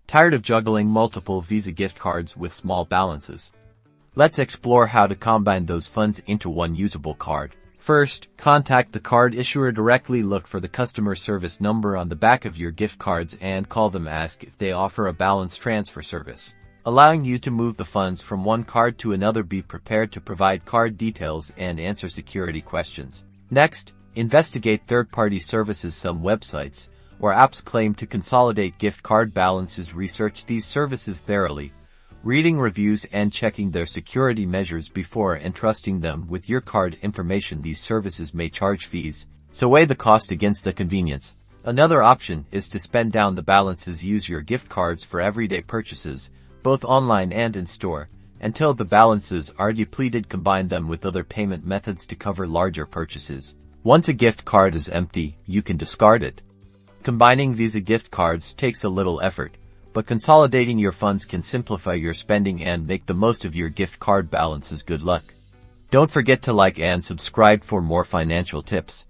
Tired of juggling multiple Visa gift cards with small balances? Let's explore how to combine those funds into one usable card. First, contact the card issuer directly. Look for the customer service number on the back of your gift cards and call them. Ask if they offer a balance transfer service, allowing you to move the funds from one card to another. Be prepared to provide card details and answer security questions. Next, investigate third-party services. Some websites or apps claim to consolidate gift card balances. Research these services thoroughly, reading reviews and checking their security measures before entrusting them with your card information. These services may charge fees, so weigh the cost against the convenience. Another option is to spend down the balances. Use your gift cards for everyday purchases, both online and in store, until the balances are depleted. Combine them with other payment methods to cover larger purchases. Once a gift card is empty, you can discard it. Combining Visa gift cards takes a little effort, but consolidating your funds can simplify your spending and make the most of your gift card balances. Good luck. Don't forget to like and subscribe for more financial tips.